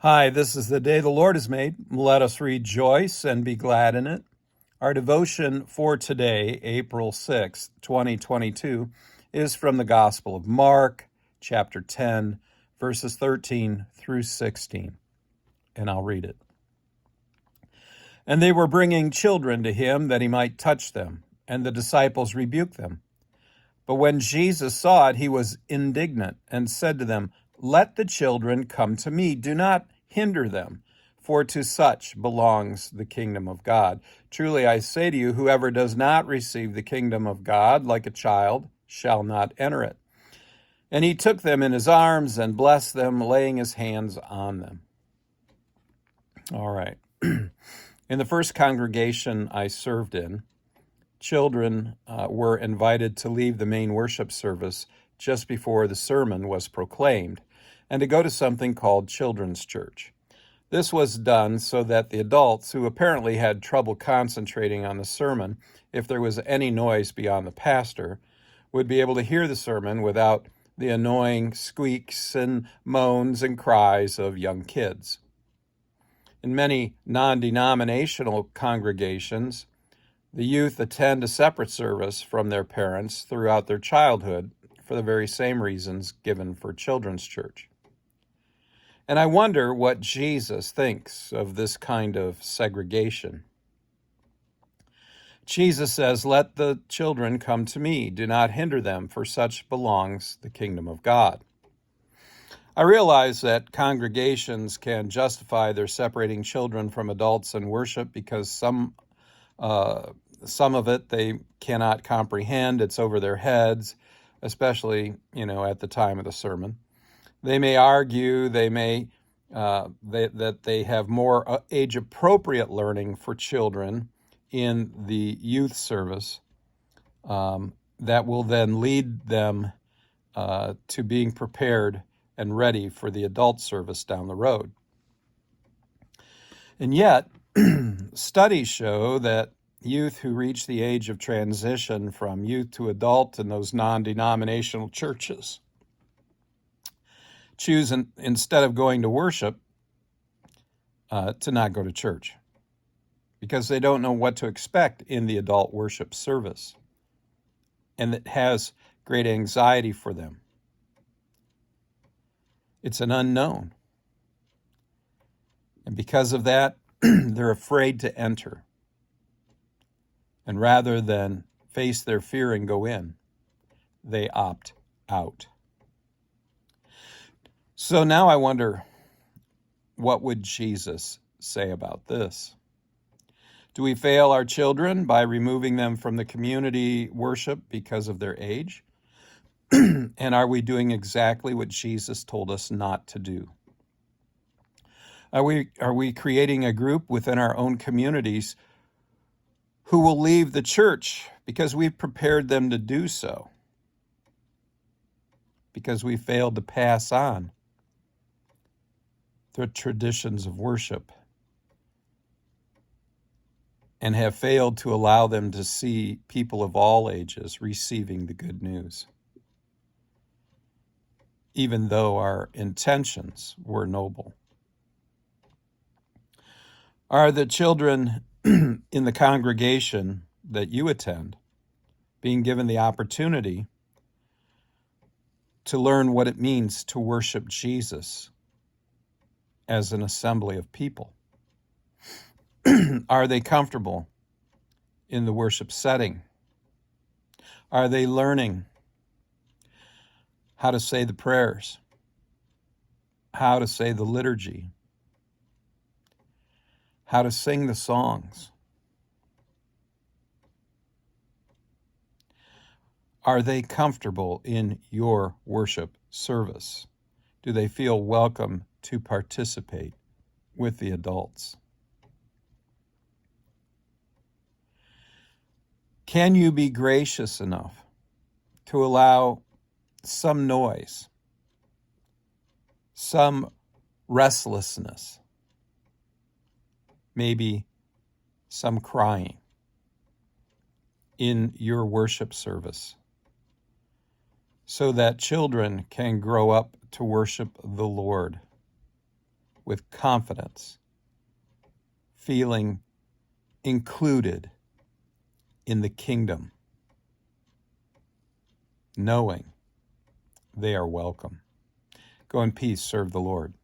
Hi, this is the day the Lord has made. Let us rejoice and be glad in it. Our devotion for today, April 6th, 2022, is from the Gospel of Mark, chapter 10, verses 13 through 16. And I'll read it. And they were bringing children to him that he might touch them, and the disciples rebuked them. But when Jesus saw it, he was indignant and said to them, "Let the children come to me. Do not hinder them, for to such belongs the kingdom of God. Truly I say to you, whoever does not receive the kingdom of God like a child shall not enter it." And he took them in his arms and blessed them, laying his hands on them. All right. In the first congregation I served in, children were invited to leave the main worship service just before the sermon was proclaimed and to go to something called children's church. This was done so that the adults, who apparently had trouble concentrating on the sermon if there was any noise beyond the pastor, would be able to hear the sermon without the annoying squeaks and moans and cries of young kids. In many non-denominational congregations, the youth attend a separate service from their parents throughout their childhood for the very same reasons given for children's church. And I wonder what Jesus thinks of this kind of segregation. Jesus says, "Let the children come to me. Do not hinder them, for such belongs the kingdom of God." I realize that congregations can justify their separating children from adults in worship because some of it they cannot comprehend. It's over their heads, especially, at the time of the sermon. They may argue, that they have more age-appropriate learning for children in the youth service that will then lead them to being prepared and ready for the adult service down the road. And yet, studies show that youth who reach the age of transition from youth to adult in those non-denominational churches choose, instead of going to worship, to not go to church because they don't know what to expect in the adult worship service, and it has great anxiety for them. It's an unknown. And because of that, they're afraid to enter. And rather than face their fear and go in, they opt out. So now I wonder, what would Jesus say about this? Do we fail our children by removing them from the community worship because of their age? And are we doing exactly what Jesus told us not to do? Are we creating a group within our own communities who will leave the church because we've prepared them to do so, because we failed to pass on the traditions of worship and have failed to allow them to see people of all ages receiving the good news, even though our intentions were noble? Are the children in the congregation that you attend being given the opportunity to learn what it means to worship Jesus as an assembly of people? Are they comfortable in the worship setting? Are they learning how to say the prayers, how to say the liturgy, how to sing the songs? Are they comfortable in your worship service? Do they feel welcome to participate with the adults? Can you be gracious enough to allow some noise, some restlessness, maybe some crying in your worship service, so that children can grow up to worship the Lord with confidence, feeling included in the kingdom, knowing they are welcome. Go in peace, serve the Lord.